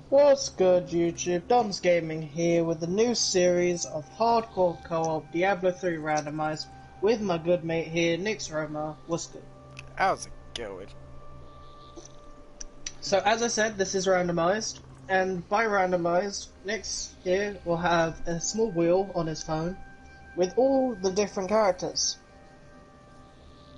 What's good, YouTube? Dom's Gaming here with a new series of hardcore co-op Diablo 3 Randomized with my good mate here, Nyxroma. What's good? How's it going? So, as I said, this is randomized, and by randomized, Nyx here will have a small wheel on his phone with all the different characters.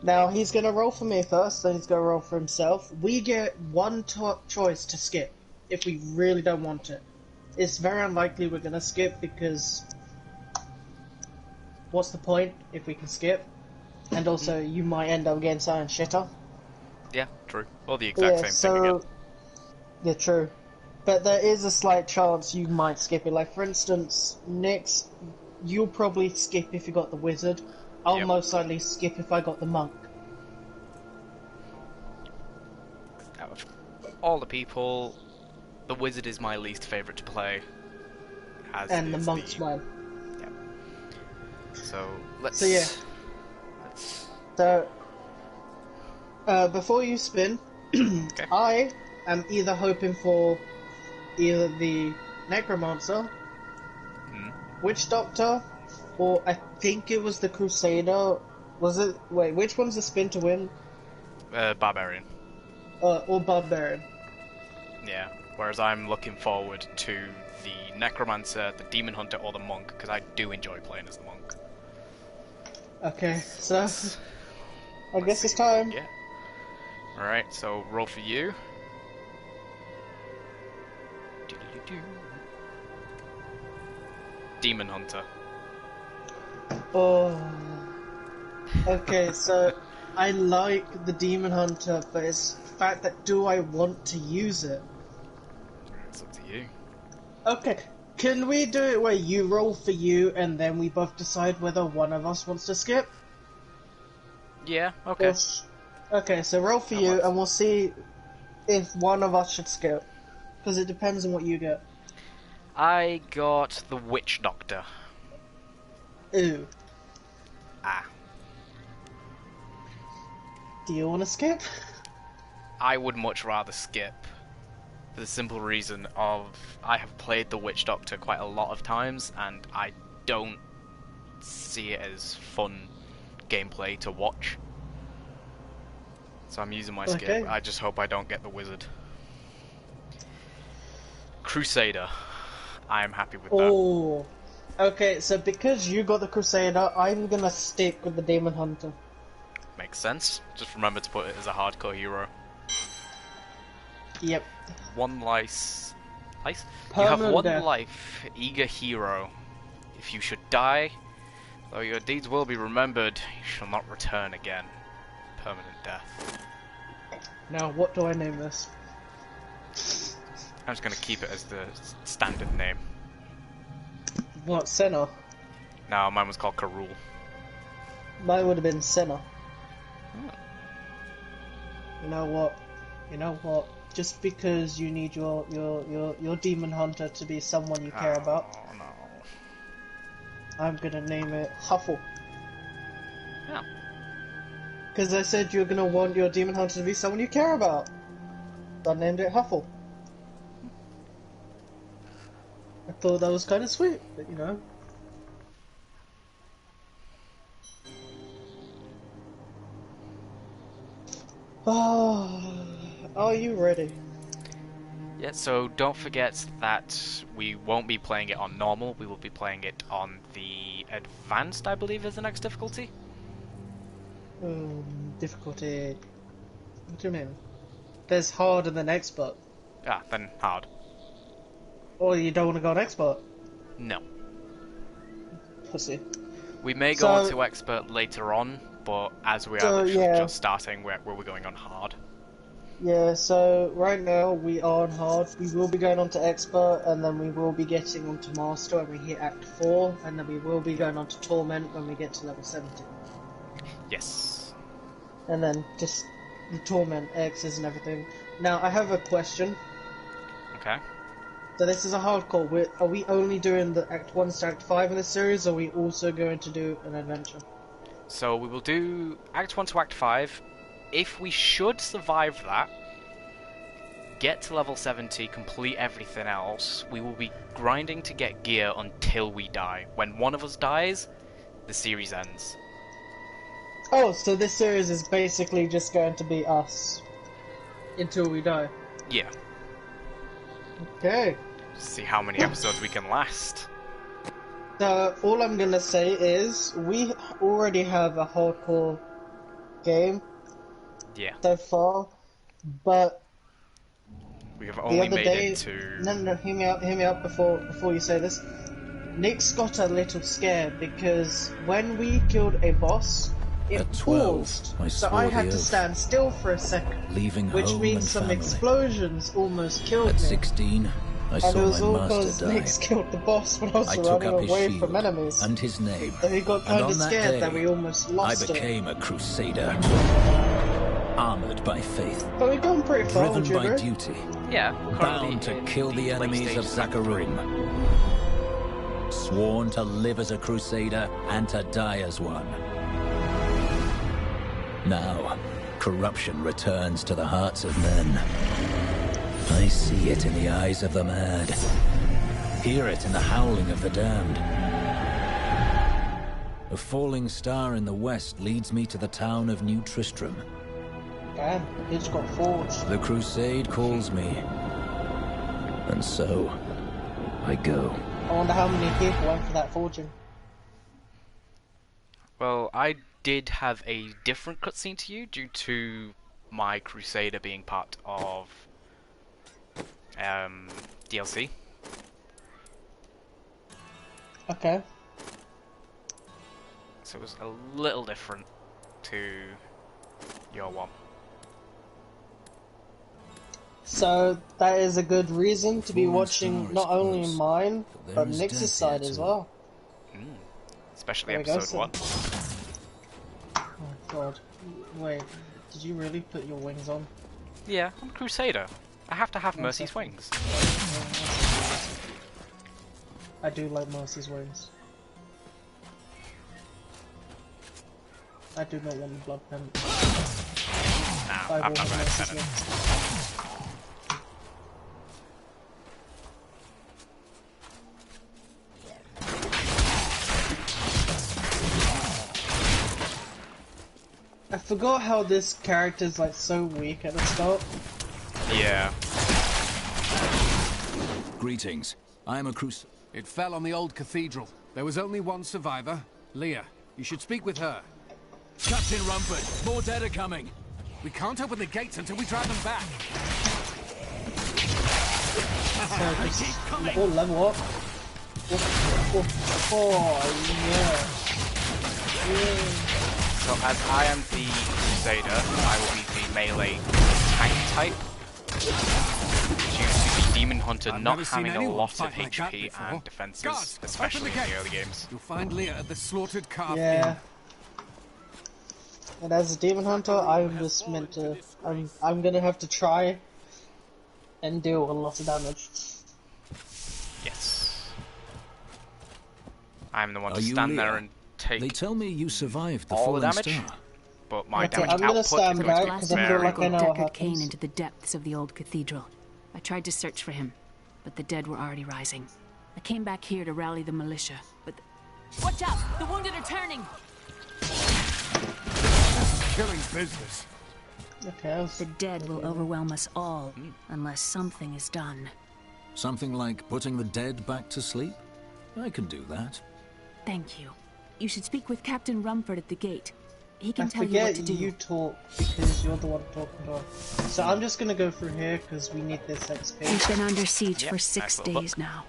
Now, he's going to roll for me first, then he's going to roll for himself. We get one choice to skip if we really don't want it. It's very unlikely we're going to skip because what's the point if we can skip? And also, you might end up getting something shitter. Yeah, true. Or the exact same thing again. Yeah, true. But there is a slight chance you might skip it. Like, for instance, Nyx, you'll probably skip if you got the wizard. I'll most likely skip if I got the monk. Out of all the people, the wizard is my least favourite to play. And the monk's mine. Yeah. So, let's... So, before you spin, Okay. I am either hoping for either the Necromancer, Witch Doctor, or I think it was the Crusader. Was it? Wait, which one's the spin to win? Barbarian. Or Barbarian. Yeah. Whereas I'm looking forward to the Necromancer, the Demon Hunter, or the Monk, because I do enjoy playing as the Monk. Okay, so I guess it's time. Yeah. Alright, so roll for you. Demon Hunter. Oh. Okay, so I like the Demon Hunter, but it's the fact that do I want to use it? It's up to you. Okay, can we do it where you roll for you and then we both decide whether one of us wants to skip? Yeah, okay. Okay, so roll for you and we'll see if one of us should skip. Because it depends on what you get. I got the Witch Doctor. Ooh. Ah. Do you want to skip? I would much rather skip. For the simple reason of I have played the Witch Doctor quite a lot of times and I don't see it as fun gameplay to watch. So I'm using my skip. I just hope I don't get the wizard. Crusader. I am happy with that. Oh. Okay, so because you got the Crusader, I'm gonna stick with the Demon Hunter. Makes sense. Just remember to put it as a hardcore hero. Yep. One life. You have Permanent one death. life, eager hero. If you should die, though your deeds will be remembered, you shall not return again. Permanent death. Now, what do I name this? I'm just going to keep it as the standard name. What, Senna? No, mine was called Karul. Mine would have been Senna. You know what? You know what? Just because you need your Demon Hunter to be someone you care about, no. I'm gonna name it Huffle. Yeah. Because I said you're gonna want your Demon Hunter to be someone you care about. So I named it Huffle. I thought that was kind of sweet, but you know. Oh, are you ready? Yeah, so don't forget that we won't be playing it on normal, we will be playing it on the advanced, I believe is the next difficulty. Difficulty. What do you mean? There's hard and then expert. Ah, then hard. Or you don't want to go on expert? No. Pussy. We may go on to expert later on, but as we are literally just starting, we're going on hard. Yeah, so right now we are on hard. We will be going on to expert, and then we will be getting on to master when we hit Act 4, and then we will be going on to torment when we get to level 70. Yes. And then just the torment, X's and everything. Now, I have a question. Okay. So this is a hardcore. Are we only doing the Act 1 to Act 5 in this series, or are we also going to do an adventure? So we will do Act 1 to Act 5. If we should survive that, get to level 70, complete everything else, we will be grinding to get gear until we die. When one of us dies, the series ends. Oh, so this series is basically just going to be us until we die. Yeah. Okay. See how many episodes we can last. So, all I'm gonna say is, we already have a hardcore game so far, but we have the only other made day... it to... No, hear me out before you say this. Nyx got a little scared because when we killed a boss, it At 12, paused, I so swore I had the to oath, stand still for a second, leaving which home means and some family. explosions almost killed At me. 16, I And saw it was my all master because die. Nyx killed the boss when I was I took running up his away shield from enemies. and his name, So he got and kind of on that scared day, that we almost I lost it. became a crusader, armored by faith, But we've gone pretty far, would driven you by agree? duty, Yeah, bound to kill the enemies of Zakharum, sworn to live as a crusader and to die as one. Now, corruption returns to the hearts of men. I see it in the eyes of the mad, hear it in the howling of the damned. A falling star in the west leads me to the town of New Tristram. Damn, it's got forged. The crusade calls me, and so I go. I wonder how many people went for that forging. Well, I did have a different cutscene to you due to my Crusader being part of DLC. Okay. So it was a little different to your one. So that is a good reason to be Falling watching star not only explodes, mine, but but there is Nyx's death side here as too. well. Especially There we go, episode so- 1. Oh god. Wait, did you really put your wings on? Yeah, I'm a Crusader. I have to have One Mercy's second. wings. I do like Mercy's wings. I do not want the blood pen. Nah, I I'm will not have going to Mercy's send it. wings. I forgot how this character's like so weak at the start. Yeah. Greetings. I am a crusader. It fell on the old cathedral. There was only one survivor, Leah. You should speak with her. Captain Rumford, more dead are coming. We can't open the gates until we drive them back. So just level up. Oh yeah. Yeah. So as I am the Crusader, I will be the melee tank type. Due to the Demon Hunter I've not never seen having a anyone lot of fight like that HP before. and defenses, Guards, especially open in the the early gates. games. You'll find Leah at the slaughtered calf Yeah. inn. And as a demon hunter, I'm just meant to. I'm gonna have to try and deal a lot of damage. Yes. I'm the one Are to you stand there Leah? and take They tell me you survived the all the falling damage, star. but my Okay, damage I'm gonna output stand is going back, to be 'cause I feel very like I good. know what Deckard Cain happens. into the depths of the old cathedral. I tried to search for him, but the dead were already rising. I came back here to rally the militia, but... Watch out! The wounded are turning! Killing business. Okay, The dead will overwhelm us all, unless something is done. Something like putting the dead back to sleep? I can do that. Thank you. You should speak with Captain Rumford at the gate. He I can tell you what forget to do. you talk because you're the one talking to us. So I'm just gonna go through here because we need this XP. We've been under siege Yep, for 6 nice little days book. now.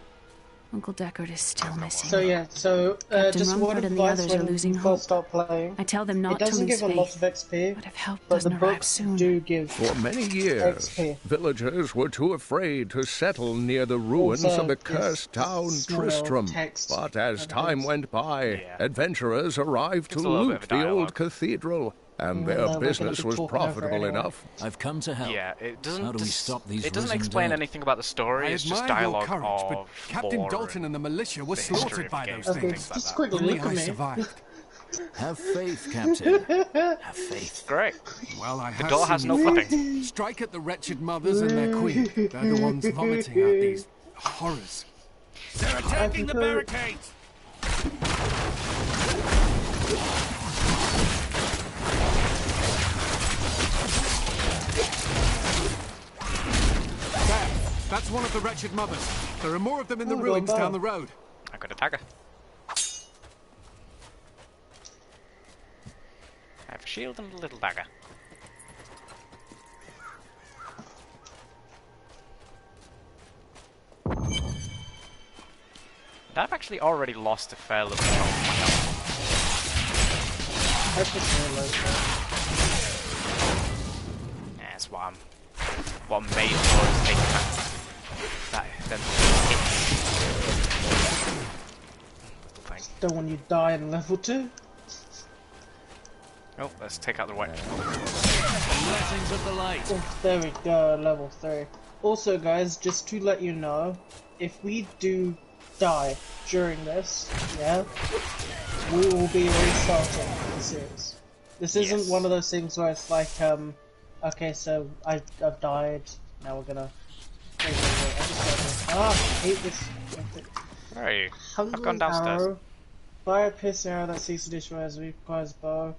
Uncle Deckard is still missing. So yeah, Captain just one Rumford and the advice others are when losing you hope. first start playing. I tell them It not to doesn't lose give a lot faith, of XP, but if help but the doesn't arrive books soon... do give. For many years, XP. villagers were too afraid to settle near the ruins Also, of the this cursed town small Tristram. text But as and time hints. went by, Yeah. adventurers arrived to Just a little bit loot of the old dialogue. cathedral, and No, their we're gonna business be was talking over profitable anyway. enough. I've come to help. Yeah, it doesn't. How do we stop these It doesn't risen explain dead? anything about the story. I It's just admire your dialogue courage, but of Captain lore Dalton and the militia were the history slaughtered of by the those game, Okay, things. things like just that. quickly Only look I at me. survived. Have faith, Captain. Have faith. Great. Well, I The have door seen has no you footing. strike at the wretched mothers and their queen. They're the ones vomiting out these horrors. They're attacking the barricades! There, that's one of the wretched mothers. There are more of them in the ruins down the road. I got a dagger. I have a shield and a little dagger. And I've actually already lost a fair little chunk of my health. I just realized that. Yeah, that's what I'm made for, is taking that them hits. Thing. Don't want you to die in level 2. Oh, let's take out the white. Blessings of the light. Oh, there we go, level 3. Also guys, just to let you know, if we do die during this, yeah, we will be restarting the series. This isn't one of those things where it's like, okay, so I've died, now we're gonna... Wait, I hate this. Where are you? Hungry I've gone downstairs. Arrow, fire piss arrow that seeks to destroy as requires bow.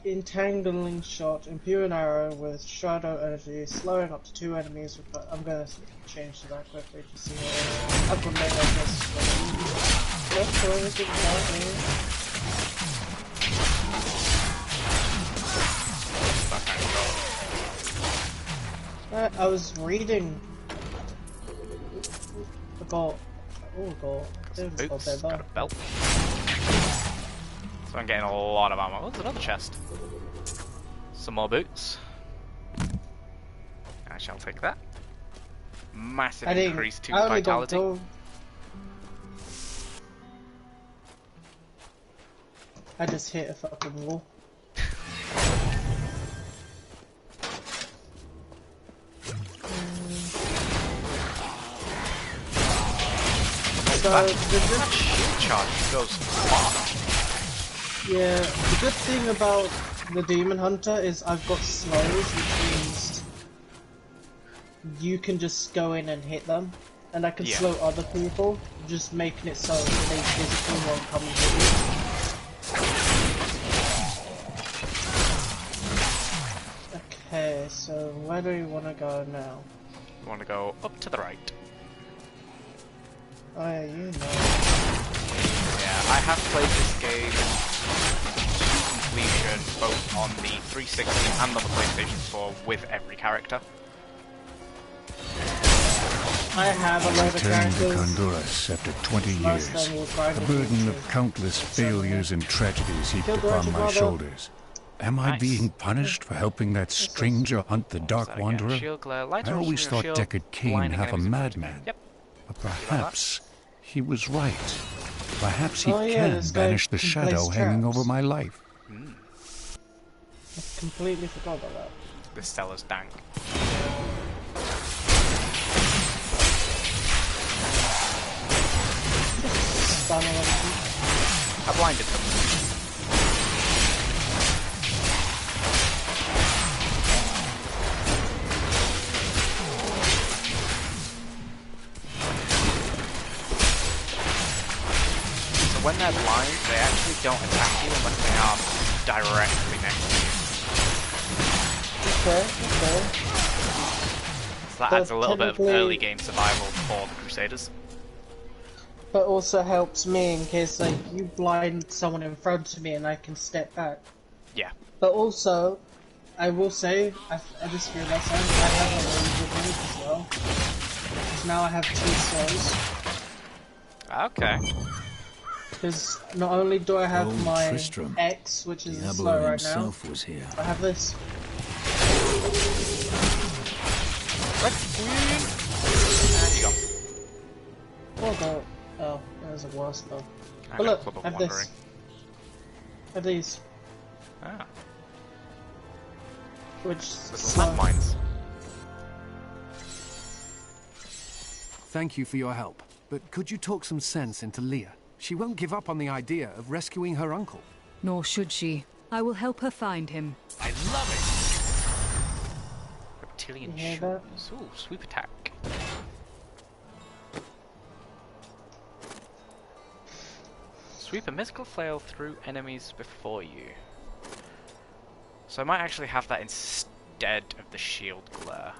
Entangling shot, impure an arrow with shadow energy, slowing up to 2 enemies. I'm gonna change to that quickly to see what it is. I've got made like this. I was reading about. Oh god, Boots, got a belt. So I'm getting a lot of ammo. Oh, there's another chest. Some more boots. I shall take that. Massive increase to vitality. I just hit a fucking wall. So that shield charge goes far. Yeah, the good thing about the Demon Hunter is I've got slows, which means you can just go in and hit them, and I can slow other people, just making it so they physically won't come and hit you. Okay, so where do you want to go now? You want to go up to the right. Oh yeah, you know. Yeah, I have played this game to completion both on the 360 and on the PlayStation 4 with every character. I have a load of characters. Returned to Honduras after 20 years. The burden of countless failures and tragedies heaped upon my shoulders. Am I being punished for helping that stranger hunt the Dark Wanderer? I always thought Deckard Cain half a madman. Yep. But perhaps he was right. Perhaps he can banish the shadow hanging over my life. I completely forgot about that. This cellar's dank. I blinded them. So when they're blind, they actually don't attack you unless they are directly next to you. Okay. So that adds a little bit of early game survival for the Crusaders. But also helps me in case like you blind someone in front of me and I can step back. Yeah. But also, I will say, I just realized I have a really good move as well. Because now I have 2 slows. Okay. Because not only do I have Old my Tristram. X, which is Diablo slow right now, himself was here. I have this. And you go. Oh god. Oh, that was a worse though. I But look, Club of have Wandering. this. Have these. Ah, Which little landmines. Thank you for your help. But could you talk some sense into Leah? She won't give up on the idea of rescuing her uncle. Nor should she. I will help her find him. I love it! Reptilian shoes. Ooh, sweep attack. Sweep a mythical flail through enemies before you. So I might actually have that instead of the shield glare.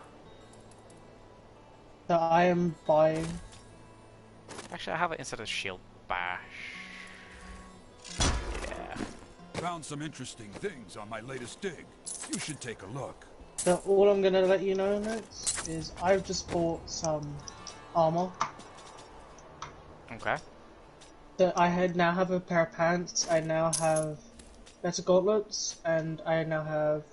That I am buying. Actually, I have it instead of shield bash. Yeah. Found some interesting things on my latest dig. You should take a look. So all I'm gonna let you know next is I've just bought some armor. Okay. So now have a pair of pants, I now have better gauntlets, and I now have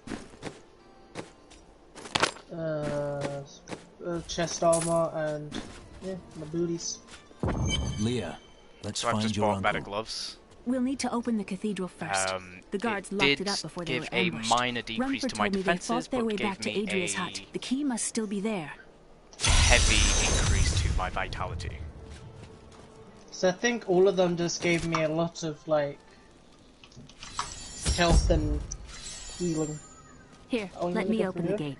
chest armor and yeah, my booties. Leah, let's So I've find just your bought uncle. better gloves. We'll need to open the cathedral first. The guards locked it up before they were ambushed. A minor decrease Rumford to my told me they defenses, fought their but way gave back to me Adria's a hut. The key must still be there. heavy increase to my vitality. So I think all of them just gave me a lot of like health and healing. Here, let me open the gate.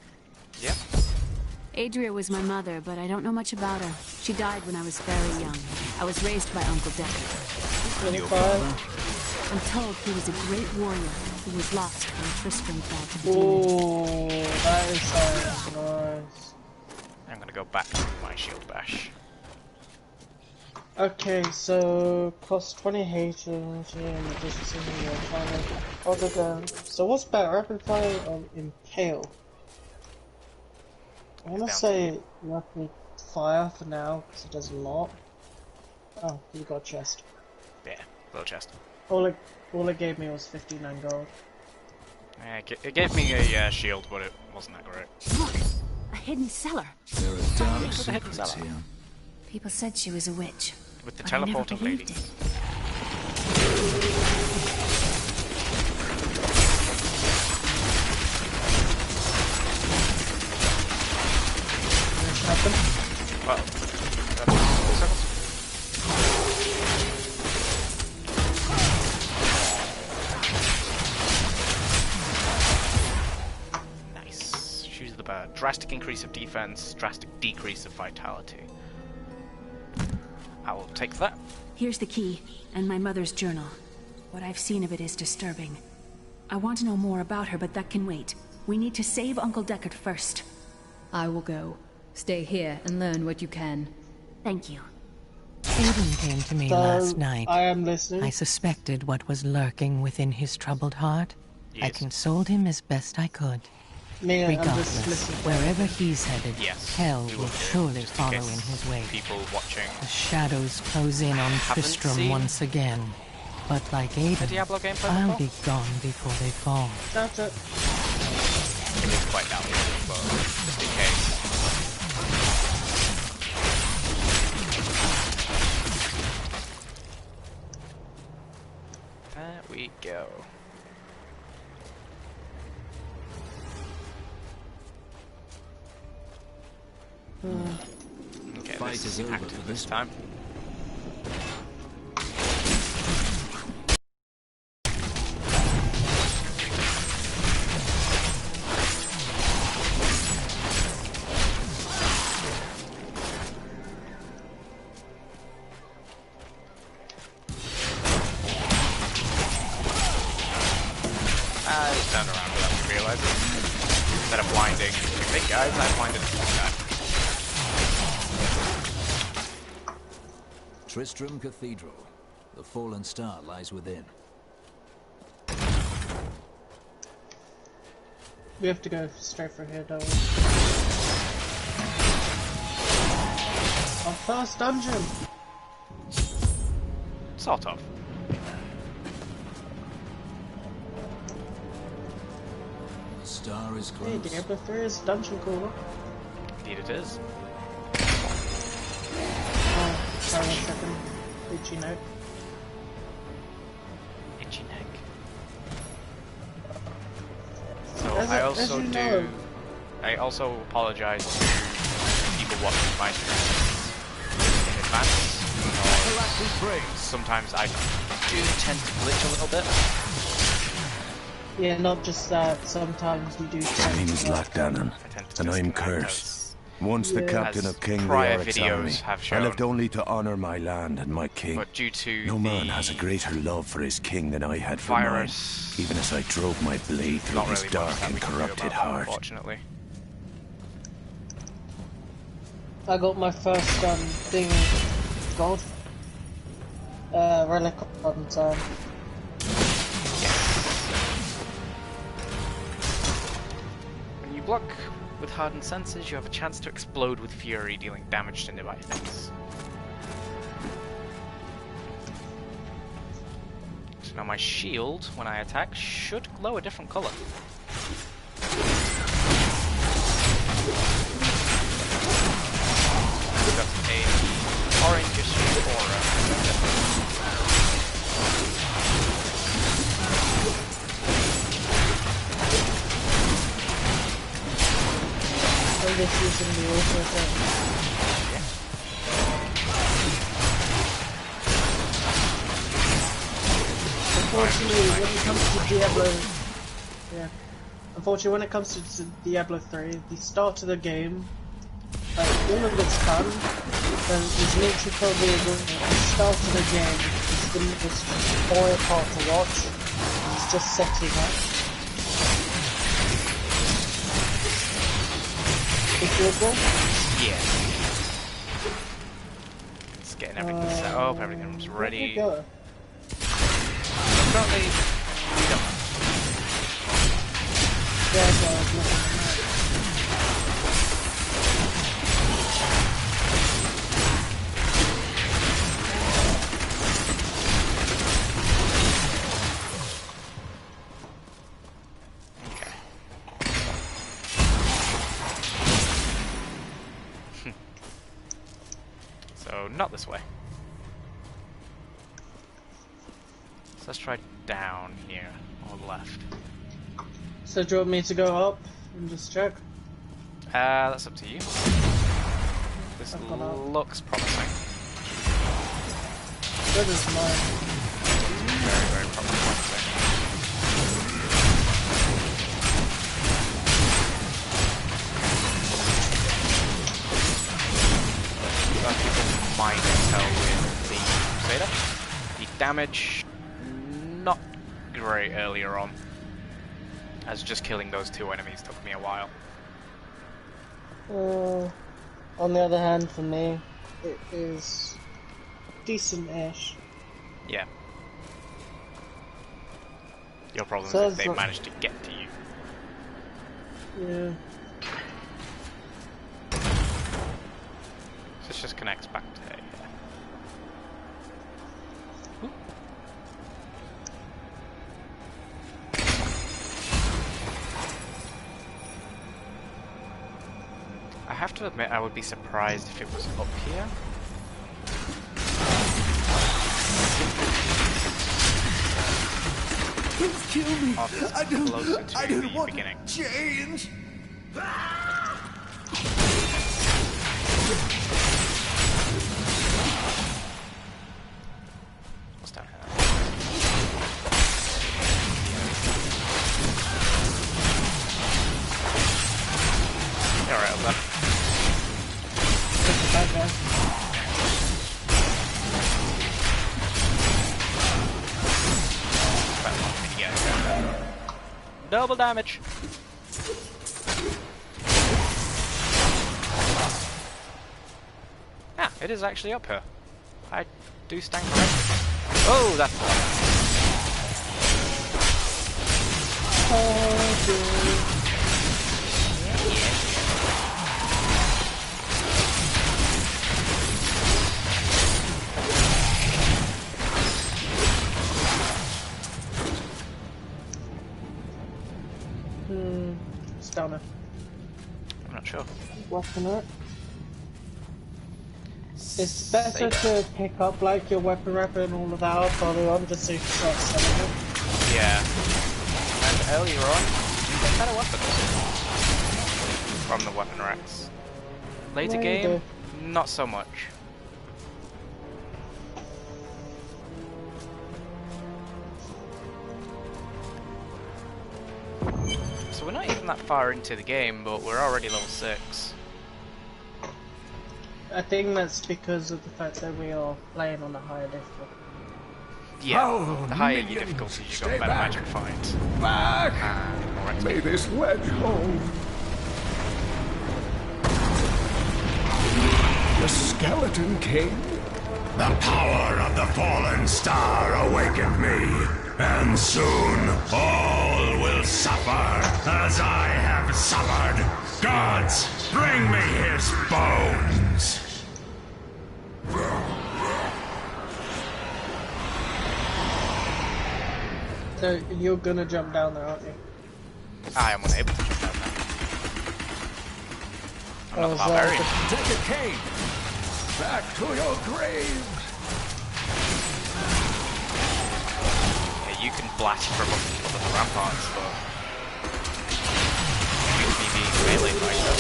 Yep. Adria was my mother, but I don't know much about her. She died when I was very young. I was raised by Uncle Deckard. Your father? I'm told he was a great warrior who was lost when Tristram fell to the Oh, demons. that is so nice. I'm gonna go back to my shield bash. Okay, so cost 20 haters and just sitting here trying to hold it down. So what's better, rapid fire or impale? I wanna say rapid fire for now, because it does a lot. Oh, you got a chest. Yeah, little chest. All it gave me was 59 gold. It gave me a shield, but it wasn't that great. Look! A hidden cellar. There are dark Look at the hidden secrets cellar. here. People said she was a witch. With the but I never teleporting lady. believed it. Well, nice. Shoes of the bird. Drastic increase of defense, drastic decrease of vitality. I will take that. Here's the key, and my mother's journal. What I've seen of it is disturbing. I want to know more about her, but that can wait. We need to save Uncle Deckard first. I will go. Stay here and learn what you can. Thank you. Aiden came to me last night. I am listening. I suspected what was lurking within his troubled heart. I consoled him as best I could. Mia, I'm just Regardless, listening. wherever he's headed, Yes, hell we will do, surely just in follow case in his wake. People watching. The shadows close in on Haven't Tristram seen once again. But like Aiden, a Diablo gameplay I'll before? be gone before they fall. That's it. It is quite doubtful, but just in case. There we go. Okay, Fight this is is over active for this this time. I just turned around without me realizing. Instead of blinding two big guys, I blinded a small guy. Tristram Cathedral. The fallen star lies within. We have to go straight for here, don't we? Our first dungeon! Sort of. The star is Hey, close. Diablo 3 is dungeon cooler. Indeed it is. Oh, sorry, 1 second. Itchy note. Itchy neck. So As I a- also as you do. know. I also apologize to people watching my streams in advance. Because sometimes I do tend to glitch a little bit. Yeah, not just that. Sometimes you do. My name is Lockdown, and I'm cursed. Once the captain of King Leoric's army, I lived only to honor my land and my king. But due to no man has a greater love for his king than I had for mine, even as I drove my blade through his dark and corrupted heart. Unfortunately. I got my first thing gold relic on time. When you block with hardened senses, you have a chance to explode with fury, dealing damage to nearby enemies. So now my shield, when I attack, should glow a different color. We've got a orangish aura. This is in the ultra thing. Unfortunately, when it comes to Diablo, unfortunately, when it comes to Diablo 3, the start of the game, like all of it's fun, and it's literally probably the start of the game is the most boring part to watch. It's just setting up. Yeah. Just getting everything set up, everything's ready. Currently, we don't. So, not this way. So let's try down here, or left. So do you want me to go up and just check? That's up to you. This looks promising. So does mine. Very, very promising. People might tell with the Crusader. The damage, not great earlier on, as just killing those two enemies took me a while. On the other hand, for me, it is decent-ish. Yeah. Your problem So is if they manage to get to you. Yeah. This just connects back to here. I have to admit, I would be surprised if it was up here. Don't kill me! I don't want beginning. to change! What's down here? Yeah, right up there. Double damage! Ah, it is actually up here. I do stand corrected. Oh, that's the It's down there. I'm not sure. Weapon it. It's better to pick up like your weapon and all of that early on just so you can start selling it. Yeah. And earlier on, you get better weapons from the weapon racks. Later game, not so much. So we're not even that far into the game, but we're already level 6. I think that's because of the fact that we are playing on a higher difficulty. Yeah, the higher your difficulty, you got better magic fights. Back! And more XP. May this ledge hold. The Skeleton King? The power of the fallen star awakened me, and soon all will suffer as I have suffered. Gods, bring me his bones! So you're gonna jump down there, aren't you? I am unable to jump down there. I'm not a barbarian. Take a cave! Back to your graves! Yeah, you can blast from up the ramparts, but you can be melee fighter.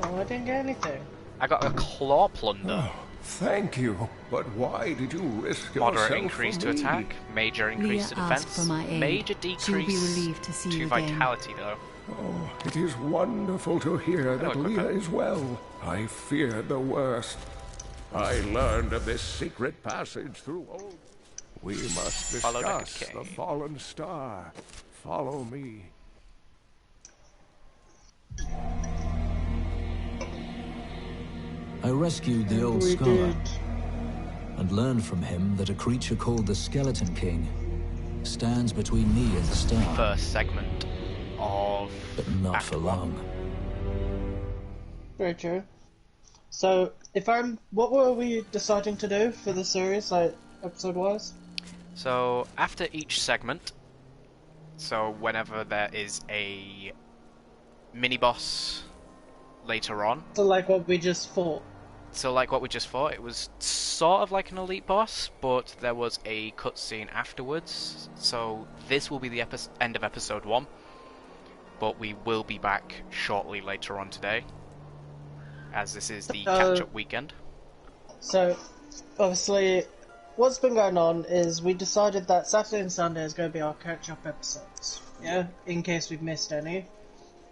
Oh, I didn't get anything. I got a claw plunder. Oh, thank you, but why did you risk yourself? Moderate increase to attack, major increase to defense, major decrease to vitality though. Oh, it is wonderful to hear that Leah is well. I feared the worst. I learned of this secret passage through old... We must discuss the fallen star. Follow me. I rescued the old scholar and learned from him that a creature called the Skeleton King stands between me and the star. First segment of... But not for long. Very true. So, what were we deciding to do for the series, like, episode-wise? So, after each segment, so whenever there is a mini-boss later on... So like what we just fought? So like what we just fought, it was sort of like an elite boss, but there was a cutscene afterwards. So this will be the end of episode 1, but we will be back shortly later on today, as this is the catch-up weekend. So, obviously, what's been going on is we decided that Saturday and Sunday is going to be our catch-up episodes, yeah, in case we've missed any.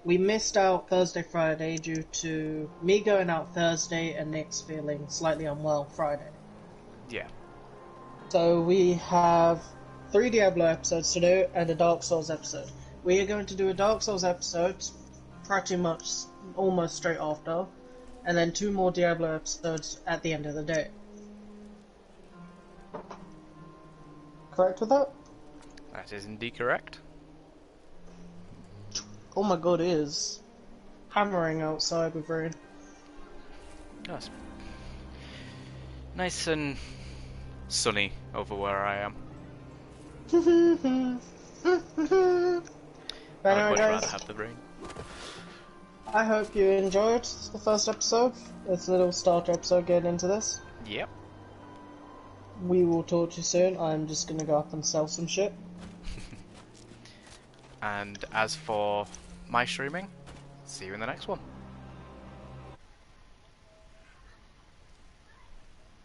We missed out Thursday, Friday due to me going out Thursday and Nick's feeling slightly unwell Friday. Yeah. So we have 3 Diablo episodes to do and a Dark Souls episode. We are going to do a Dark Souls episode pretty much almost straight after, and then 2 more Diablo episodes at the end of the day. Correct with that? That is indeed correct. Oh my god, it is hammering outside with rain. That's nice and sunny over where I am. I would much rather have the rain. I hope you enjoyed the first episode. It's a little starter episode getting into this. Yep. We will talk to you soon. I'm just gonna go up and sell some shit. And as for my streaming, see you in the next one.